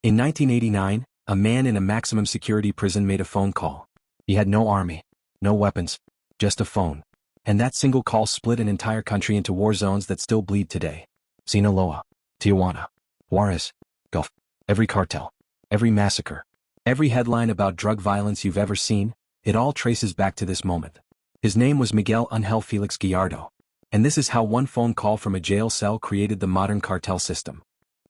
In 1989, a man in a maximum security prison made a phone call. He had no army, no weapons, just a phone. And that single call split an entire country into war zones that still bleed today. Sinaloa, Tijuana, Juárez, Gulf. Every cartel, every massacre, every headline about drug violence you've ever seen, it all traces back to this moment. His name was Miguel Ángel Félix Gallardo. And this is how one phone call from a jail cell created the modern cartel system.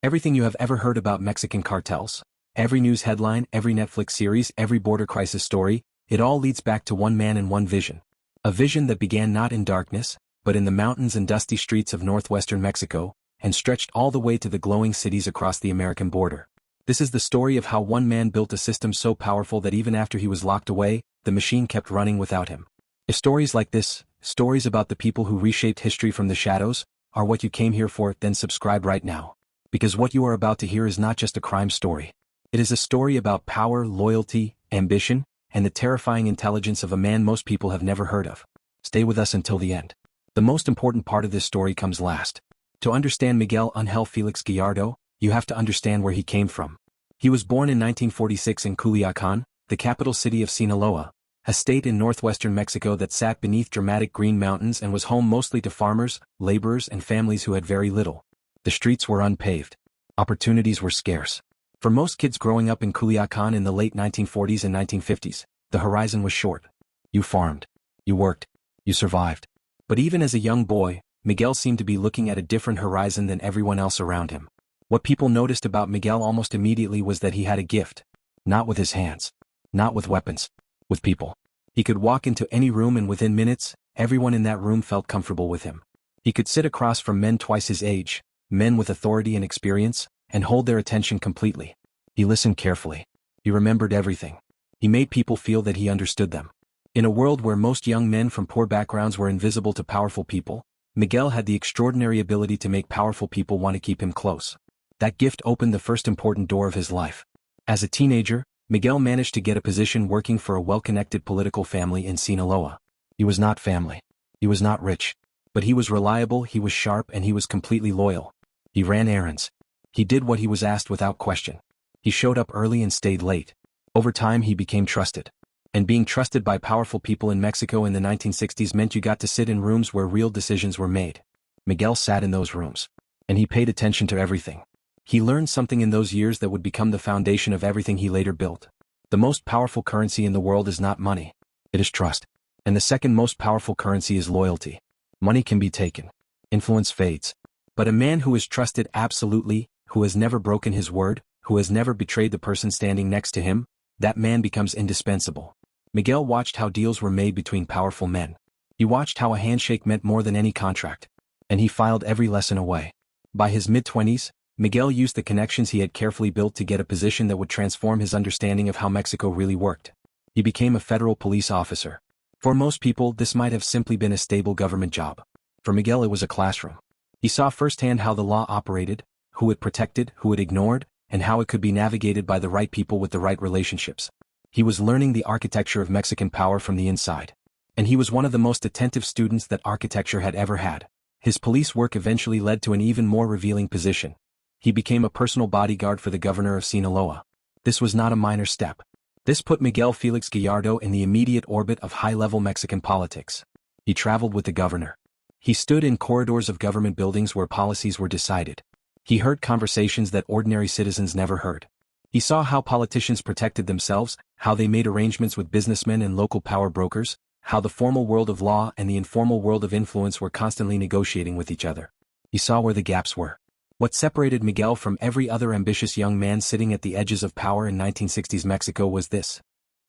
Everything you have ever heard about Mexican cartels, every news headline, every Netflix series, every border crisis story, it all leads back to one man and one vision. A vision that began not in darkness, but in the mountains and dusty streets of northwestern Mexico, and stretched all the way to the glowing cities across the American border. This is the story of how one man built a system so powerful that even after he was locked away, the machine kept running without him. If stories like this, stories about the people who reshaped history from the shadows, are what you came here for, then subscribe right now. Because what you are about to hear is not just a crime story. It is a story about power, loyalty, ambition, and the terrifying intelligence of a man most people have never heard of. Stay with us until the end. The most important part of this story comes last. To understand Miguel Ángel Félix Gallardo, you have to understand where he came from. He was born in 1946 in Culiacán, the capital city of Sinaloa, a state in northwestern Mexico that sat beneath dramatic green mountains and was home mostly to farmers, laborers and families who had very little. The streets were unpaved. Opportunities were scarce. For most kids growing up in Culiacán in the late 1940s and 1950s, the horizon was short. You farmed. You worked. You survived. But even as a young boy, Miguel seemed to be looking at a different horizon than everyone else around him. What people noticed about Miguel almost immediately was that he had a gift. Not with his hands. Not with weapons. With people. He could walk into any room and within minutes, everyone in that room felt comfortable with him. He could sit across from men twice his age, men with authority and experience, and hold their attention completely. He listened carefully. He remembered everything. He made people feel that he understood them. In a world where most young men from poor backgrounds were invisible to powerful people, Miguel had the extraordinary ability to make powerful people want to keep him close. That gift opened the first important door of his life. As a teenager, Miguel managed to get a position working for a well-connected political family in Sinaloa. He was not family. He was not rich. But he was reliable, he was sharp, and he was completely loyal. He ran errands. He did what he was asked without question. He showed up early and stayed late. Over time he became trusted. And being trusted by powerful people in Mexico in the 1960s meant you got to sit in rooms where real decisions were made. Miguel sat in those rooms. And he paid attention to everything. He learned something in those years that would become the foundation of everything he later built. The most powerful currency in the world is not money. It is trust. And the second most powerful currency is loyalty. Money can be taken. Influence fades. But a man who is trusted absolutely, who has never broken his word, who has never betrayed the person standing next to him, that man becomes indispensable. Miguel watched how deals were made between powerful men. He watched how a handshake meant more than any contract. And he filed every lesson away. By his mid-20s, Miguel used the connections he had carefully built to get a position that would transform his understanding of how Mexico really worked. He became a federal police officer. For most people, this might have simply been a stable government job. For Miguel, it was a classroom. He saw firsthand how the law operated, who it protected, who it ignored, and how it could be navigated by the right people with the right relationships. He was learning the architecture of Mexican power from the inside. And he was one of the most attentive students that architecture had ever had. His police work eventually led to an even more revealing position. He became a personal bodyguard for the governor of Sinaloa. This was not a minor step. This put Miguel Félix Gallardo in the immediate orbit of high-level Mexican politics. He traveled with the governor. He stood in corridors of government buildings where policies were decided. He heard conversations that ordinary citizens never heard. He saw how politicians protected themselves, how they made arrangements with businessmen and local power brokers, how the formal world of law and the informal world of influence were constantly negotiating with each other. He saw where the gaps were. What separated Miguel from every other ambitious young man sitting at the edges of power in 1960s Mexico was this.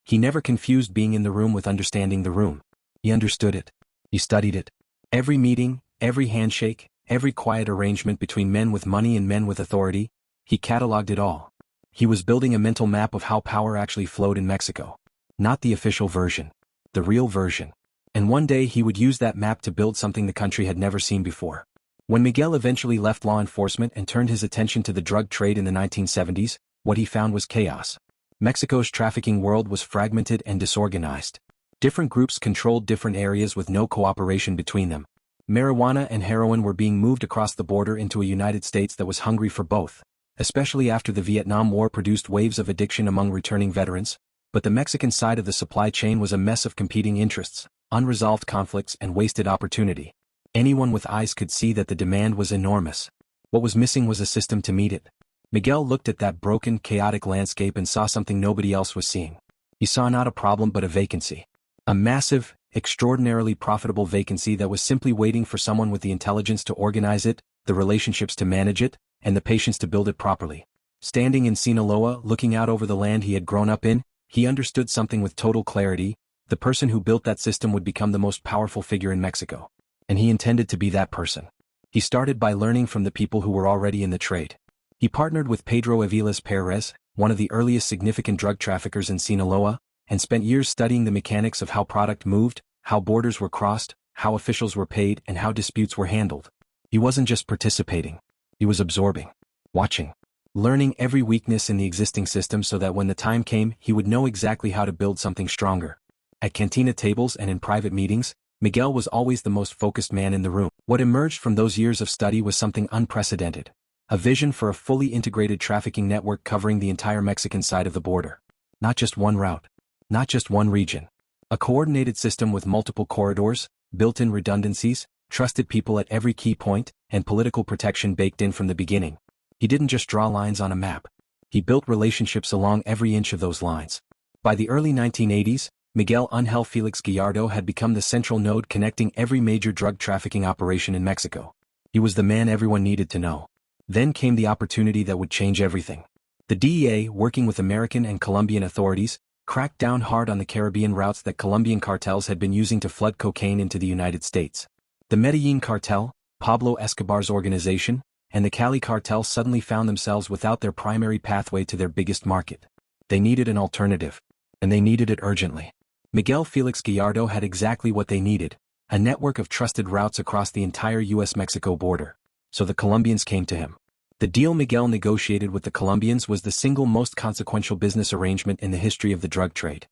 He never confused being in the room with understanding the room. He understood it. He studied it. Every meeting, every handshake, every quiet arrangement between men with money and men with authority, he cataloged it all. He was building a mental map of how power actually flowed in Mexico. Not the official version. The real version. And one day he would use that map to build something the country had never seen before. When Miguel eventually left law enforcement and turned his attention to the drug trade in the 1970s, what he found was chaos. Mexico's trafficking world was fragmented and disorganized. Different groups controlled different areas with no cooperation between them. Marijuana and heroin were being moved across the border into a United States that was hungry for both. especially after the Vietnam War produced waves of addiction among returning veterans. But the Mexican side of the supply chain was a mess of competing interests, unresolved conflicts, and wasted opportunity. Anyone with eyes could see that the demand was enormous. What was missing was a system to meet it. Miguel looked at that broken, chaotic landscape and saw something nobody else was seeing. He saw not a problem but a vacancy. A massive, extraordinarily profitable vacancy that was simply waiting for someone with the intelligence to organize it, the relationships to manage it, and the patience to build it properly. Standing in Sinaloa, looking out over the land he had grown up in, he understood something with total clarity. The person who built that system would become the most powerful figure in Mexico. And he intended to be that person. He started by learning from the people who were already in the trade. He partnered with Pedro Aviles Perez, one of the earliest significant drug traffickers in Sinaloa, and spent years studying the mechanics of how product moved, how borders were crossed, how officials were paid, and how disputes were handled. He wasn't just participating. He was absorbing, watching, learning every weakness in the existing system so that when the time came, he would know exactly how to build something stronger. At cantina tables and in private meetings, Miguel was always the most focused man in the room. What emerged from those years of study was something unprecedented. A vision for a fully integrated trafficking network covering the entire Mexican side of the border. Not just one route. Not just one region. A coordinated system with multiple corridors, built-in redundancies, trusted people at every key point, and political protection baked in from the beginning. He didn't just draw lines on a map. He built relationships along every inch of those lines. By the early 1980s, Miguel Ángel Félix Gallardo had become the central node connecting every major drug trafficking operation in Mexico. He was the man everyone needed to know. Then came the opportunity that would change everything. The DEA, working with American and Colombian authorities, cracked down hard on the Caribbean routes that Colombian cartels had been using to flood cocaine into the United States. The Medellin cartel, Pablo Escobar's organization, and the Cali cartel suddenly found themselves without their primary pathway to their biggest market. They needed an alternative. And they needed it urgently. Miguel Félix Gallardo had exactly what they needed, a network of trusted routes across the entire U.S.-Mexico border. So the Colombians came to him. The deal Miguel negotiated with the Colombians was the single most consequential business arrangement in the history of the drug trade.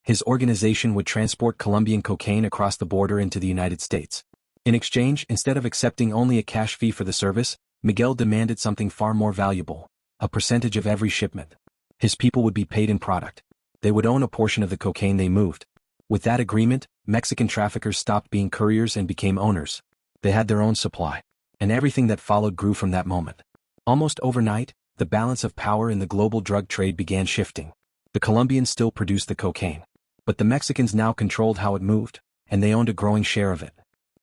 His organization would transport Colombian cocaine across the border into the United States. In exchange, instead of accepting only a cash fee for the service, Miguel demanded something far more valuable, a percentage of every shipment. His people would be paid in product. They would own a portion of the cocaine they moved. With that agreement, Mexican traffickers stopped being couriers and became owners. They had their own supply. And everything that followed grew from that moment. Almost overnight, the balance of power in the global drug trade began shifting. The Colombians still produced the cocaine. But the Mexicans now controlled how it moved, and they owned a growing share of it.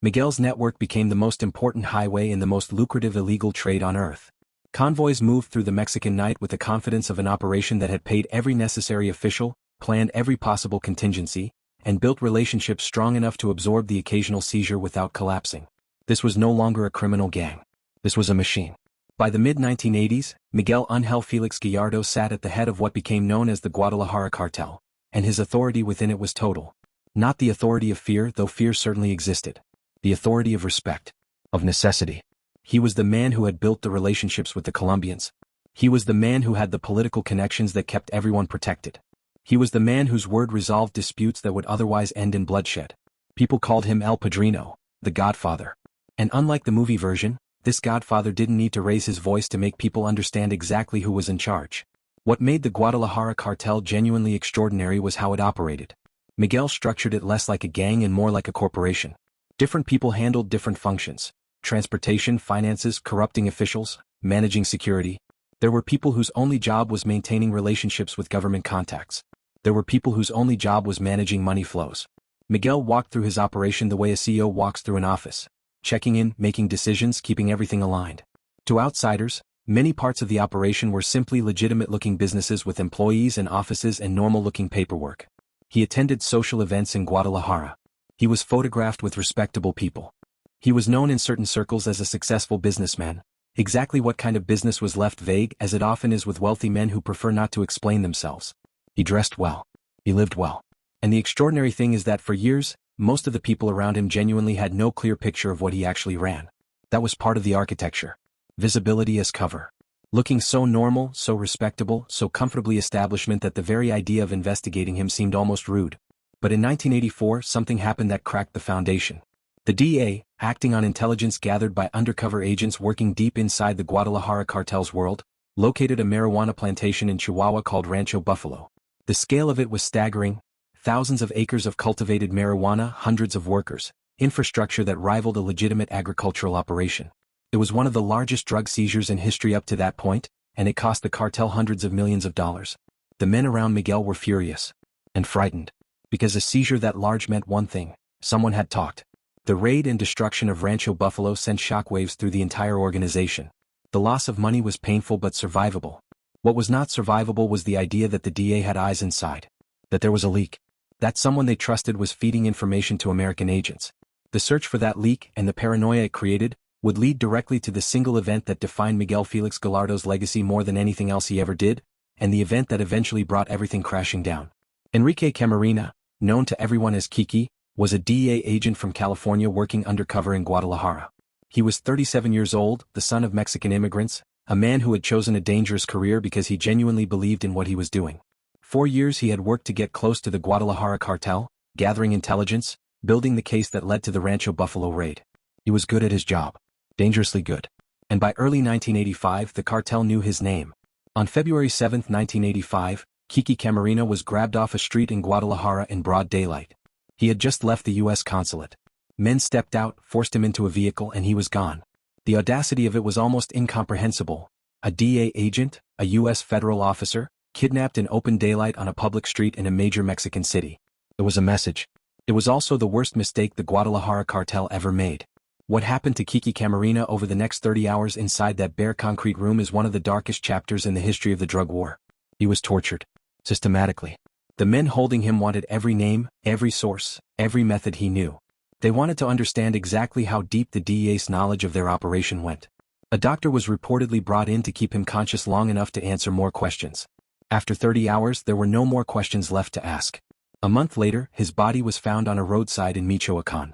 Miguel's network became the most important highway in the most lucrative illegal trade on earth. Convoys moved through the Mexican night with the confidence of an operation that had paid every necessary official, planned every possible contingency, and built relationships strong enough to absorb the occasional seizure without collapsing. This was no longer a criminal gang. This was a machine. By the mid-1980s, Miguel Ángel Félix Gallardo sat at the head of what became known as the Guadalajara Cartel, and his authority within it was total. Not the authority of fear, though fear certainly existed. The authority of respect. Of necessity. He was the man who had built the relationships with the Colombians. He was the man who had the political connections that kept everyone protected. He was the man whose word resolved disputes that would otherwise end in bloodshed. People called him El Padrino, the Godfather. And unlike the movie version, this Godfather didn't need to raise his voice to make people understand exactly who was in charge. What made the Guadalajara cartel genuinely extraordinary was how it operated. Miguel structured it less like a gang and more like a corporation. Different people handled different functions. Transportation, finances, corrupting officials, managing security. There were people whose only job was maintaining relationships with government contacts. There were people whose only job was managing money flows. Miguel walked through his operation the way a CEO walks through an office. Checking in, making decisions, keeping everything aligned. To outsiders, many parts of the operation were simply legitimate-looking businesses with employees and offices and normal-looking paperwork. He attended social events in Guadalajara. He was photographed with respectable people. He was known in certain circles as a successful businessman. Exactly what kind of business was left vague, as it often is with wealthy men who prefer not to explain themselves. He dressed well. He lived well. And the extraordinary thing is that for years, most of the people around him genuinely had no clear picture of what he actually ran. That was part of the architecture. Visibility as cover. Looking so normal, so respectable, so comfortably establishment that the very idea of investigating him seemed almost rude. But in 1984, something happened that cracked the foundation. The DEA, acting on intelligence gathered by undercover agents working deep inside the Guadalajara cartel's world, located a marijuana plantation in Chihuahua called Rancho Buffalo. The scale of it was staggering: thousands of acres of cultivated marijuana, hundreds of workers, infrastructure that rivaled a legitimate agricultural operation. It was one of the largest drug seizures in history up to that point, and it cost the cartel hundreds of millions of dollars. The men around Miguel were furious and frightened, because a seizure that large meant one thing: someone had talked. The raid and destruction of Rancho Buffalo sent shockwaves through the entire organization. The loss of money was painful but survivable. What was not survivable was the idea that the DA had eyes inside, that there was a leak, that someone they trusted was feeding information to American agents. The search for that leak and the paranoia it created would lead directly to the single event that defined Miguel Félix Gallardo's legacy more than anything else he ever did, and the event that eventually brought everything crashing down. Enrique Camarena, known to everyone as Kiki, was a DEA agent from California working undercover in Guadalajara. He was 37 years old, the son of Mexican immigrants, a man who had chosen a dangerous career because he genuinely believed in what he was doing. 4 years he had worked to get close to the Guadalajara cartel, gathering intelligence, building the case that led to the Rancho Buffalo raid. He was good at his job. Dangerously good. And by early 1985 the cartel knew his name. On February 7, 1985, Kiki Camarena was grabbed off a street in Guadalajara in broad daylight. He had just left the U.S. consulate. Men stepped out, forced him into a vehicle, and he was gone. The audacity of it was almost incomprehensible. A DEA agent, a U.S. federal officer, kidnapped in open daylight on a public street in a major Mexican city. It was a message. It was also the worst mistake the Guadalajara cartel ever made. What happened to Kiki Camarena over the next 30 hours inside that bare concrete room is one of the darkest chapters in the history of the drug war. He was tortured. Systematically. The men holding him wanted every name, every source, every method he knew. They wanted to understand exactly how deep the DEA's knowledge of their operation went. A doctor was reportedly brought in to keep him conscious long enough to answer more questions. After 30 hours there were no more questions left to ask. A month later, his body was found on a roadside in Michoacán.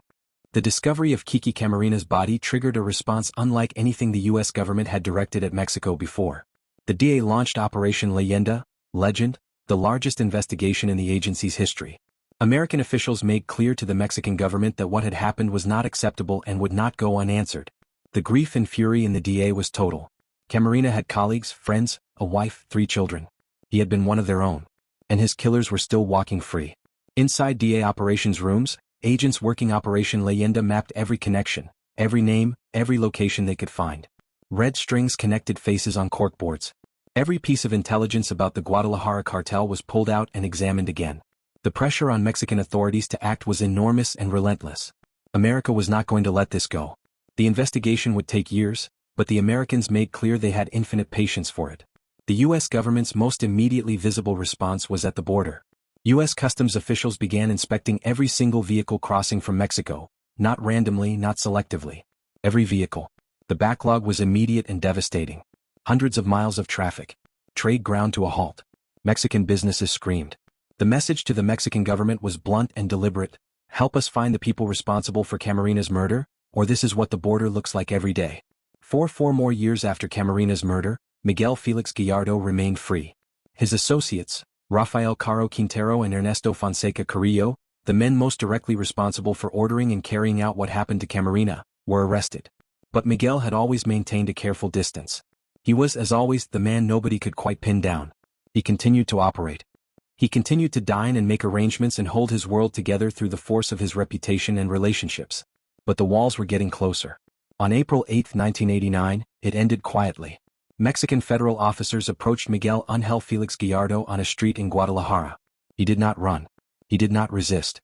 The discovery of Kiki Camarena's body triggered a response unlike anything the U.S. government had directed at Mexico before. The DEA launched Operation Leyenda, Legend, the largest investigation in the agency's history. American officials made clear to the Mexican government that what had happened was not acceptable and would not go unanswered. The grief and fury in the DEA was total. Camarena had colleagues, friends, a wife, 3 children. He had been one of their own. And his killers were still walking free. Inside DEA operations rooms, agents working Operation Leyenda mapped every connection, every name, every location they could find. Red strings connected faces on corkboards. Every piece of intelligence about the Guadalajara cartel was pulled out and examined again. The pressure on Mexican authorities to act was enormous and relentless. America was not going to let this go. The investigation would take years, but the Americans made clear they had infinite patience for it. The U.S. government's most immediately visible response was at the border. U.S. Customs officials began inspecting every single vehicle crossing from Mexico, not randomly, not selectively. Every vehicle. The backlog was immediate and devastating. Hundreds of miles of traffic. Trade ground to a halt. Mexican businesses screamed. The message to the Mexican government was blunt and deliberate: help us find the people responsible for Camarena's murder, or this is what the border looks like every day. 4 more years after Camarena's murder, Miguel Félix Gallardo remained free. His associates, Rafael Caro Quintero and Ernesto Fonseca Carrillo, the men most directly responsible for ordering and carrying out what happened to Camarena, were arrested. But Miguel had always maintained a careful distance. He was, as always, the man nobody could quite pin down. He continued to operate. He continued to dine and make arrangements and hold his world together through the force of his reputation and relationships. But the walls were getting closer. On April 8, 1989, it ended quietly. Mexican federal officers approached Miguel Ángel Félix Gallardo on a street in Guadalajara. He did not run. He did not resist.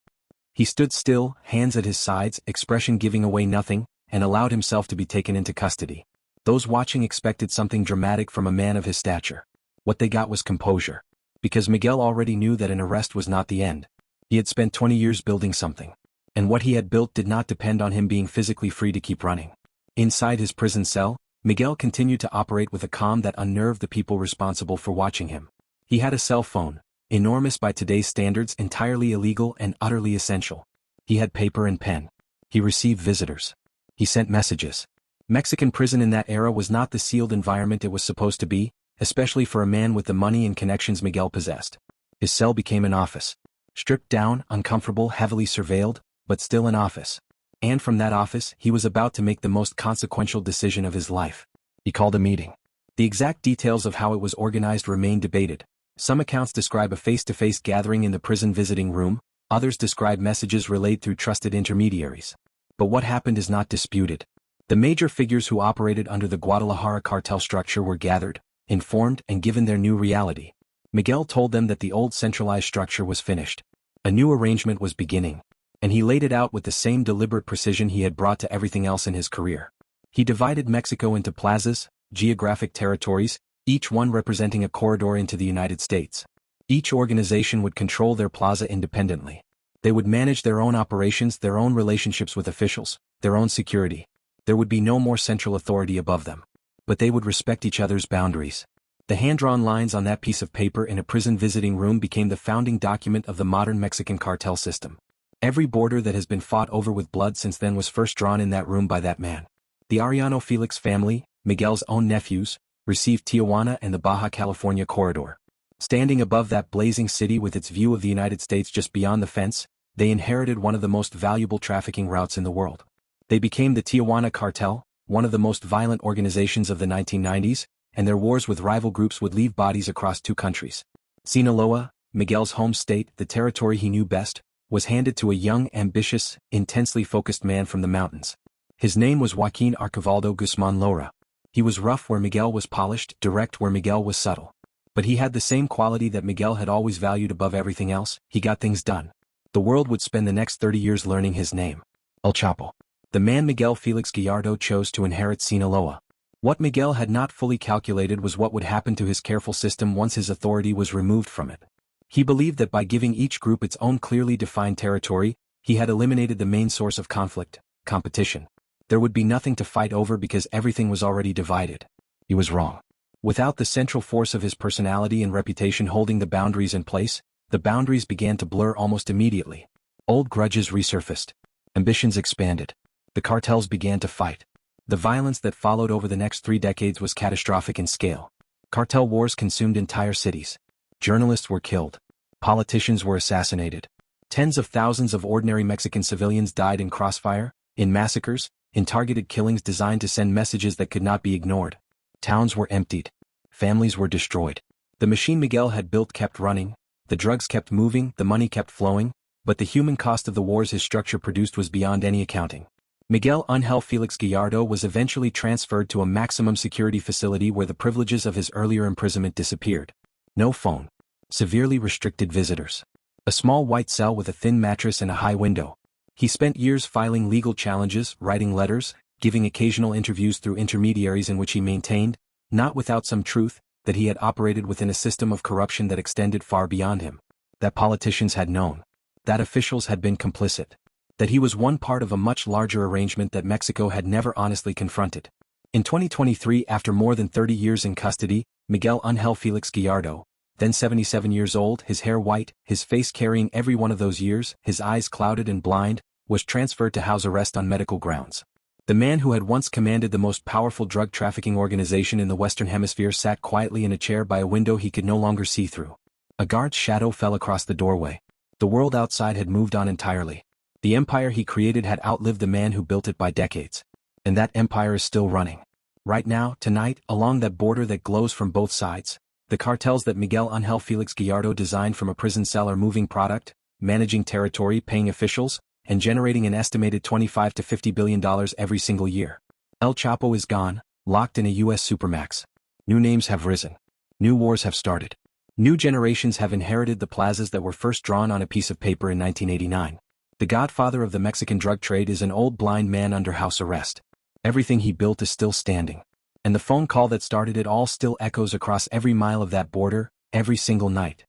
He stood still, hands at his sides, expression giving away nothing, and allowed himself to be taken into custody. Those watching expected something dramatic from a man of his stature. What they got was composure. Because Miguel already knew that an arrest was not the end. He had spent 20 years building something. And what he had built did not depend on him being physically free to keep running. Inside his prison cell, Miguel continued to operate with a calm that unnerved the people responsible for watching him. He had a cell phone, enormous by today's standards, entirely illegal and utterly essential. He had paper and pen. He received visitors. He sent messages. Mexican prison in that era was not the sealed environment it was supposed to be, especially for a man with the money and connections Miguel possessed. His cell became an office. Stripped down, uncomfortable, heavily surveilled, but still an office. And from that office, he was about to make the most consequential decision of his life. He called a meeting. The exact details of how it was organized remain debated. Some accounts describe a face-to-face gathering in the prison visiting room, others describe messages relayed through trusted intermediaries. But what happened is not disputed. The major figures who operated under the Guadalajara cartel structure were gathered, informed, and given their new reality. Miguel told them that the old centralized structure was finished. A new arrangement was beginning. And he laid it out with the same deliberate precision he had brought to everything else in his career. He divided Mexico into plazas, geographic territories, each one representing a corridor into the United States. Each organization would control their plaza independently. They would manage their own operations, their own relationships with officials, their own security. There would be no more central authority above them. But they would respect each other's boundaries. The hand-drawn lines on that piece of paper in a prison visiting room became the founding document of the modern Mexican cartel system. Every border that has been fought over with blood since then was first drawn in that room by that man. The Arellano Félix family, Miguel's own nephews, received Tijuana and the Baja California corridor. Standing above that blazing city with its view of the United States just beyond the fence, they inherited one of the most valuable trafficking routes in the world. They became the Tijuana Cartel, one of the most violent organizations of the 1990s, and their wars with rival groups would leave bodies across two countries. Sinaloa, Miguel's home state, the territory he knew best, was handed to a young, ambitious, intensely focused man from the mountains. His name was Joaquin Archivaldo Guzman Lora. He was rough where Miguel was polished, direct where Miguel was subtle. But he had the same quality that Miguel had always valued above everything else: he got things done. The world would spend the next 30 years learning his name. El Chapo. The man Miguel Félix Gallardo chose to inherit Sinaloa. What Miguel had not fully calculated was what would happen to his careful system once his authority was removed from it. He believed that by giving each group its own clearly defined territory, he had eliminated the main source of conflict: competition. There would be nothing to fight over because everything was already divided. He was wrong. Without the central force of his personality and reputation holding the boundaries in place, the boundaries began to blur almost immediately. Old grudges resurfaced. Ambitions expanded. The cartels began to fight. The violence that followed over the next 3 decades was catastrophic in scale. Cartel wars consumed entire cities. Journalists were killed. Politicians were assassinated. Tens of thousands of ordinary Mexican civilians died in crossfire, in massacres, in targeted killings designed to send messages that could not be ignored. Towns were emptied. Families were destroyed. The machine Miguel had built kept running, the drugs kept moving, the money kept flowing, but the human cost of the wars his structure produced was beyond any accounting. Miguel Ángel Félix Gallardo was eventually transferred to a maximum security facility where the privileges of his earlier imprisonment disappeared. No phone. Severely restricted visitors. A small white cell with a thin mattress and a high window. He spent years filing legal challenges, writing letters, giving occasional interviews through intermediaries in which he maintained, not without some truth, that he had operated within a system of corruption that extended far beyond him. That politicians had known. That officials had been complicit. That he was one part of a much larger arrangement that Mexico had never honestly confronted. In 2023, after more than 30 years in custody, Miguel Ángel Félix Gallardo, then 77 years old, his hair white, his face carrying every one of those years, his eyes clouded and blind, was transferred to house arrest on medical grounds. The man who had once commanded the most powerful drug trafficking organization in the Western Hemisphere sat quietly in a chair by a window he could no longer see through. A guard's shadow fell across the doorway. The world outside had moved on entirely. The empire he created had outlived the man who built it by decades. And that empire is still running. Right now, tonight, along that border that glows from both sides, the cartels that Miguel Ángel Félix Gallardo designed from a prison cell are moving product, managing territory, paying officials, and generating an estimated $25 to $50 billion every single year. El Chapo is gone, locked in a U.S. supermax. New names have risen. New wars have started. New generations have inherited the plazas that were first drawn on a piece of paper in 1989. The godfather of the Mexican drug trade is an old blind man under house arrest. Everything he built is still standing. And the phone call that started it all still echoes across every mile of that border, every single night.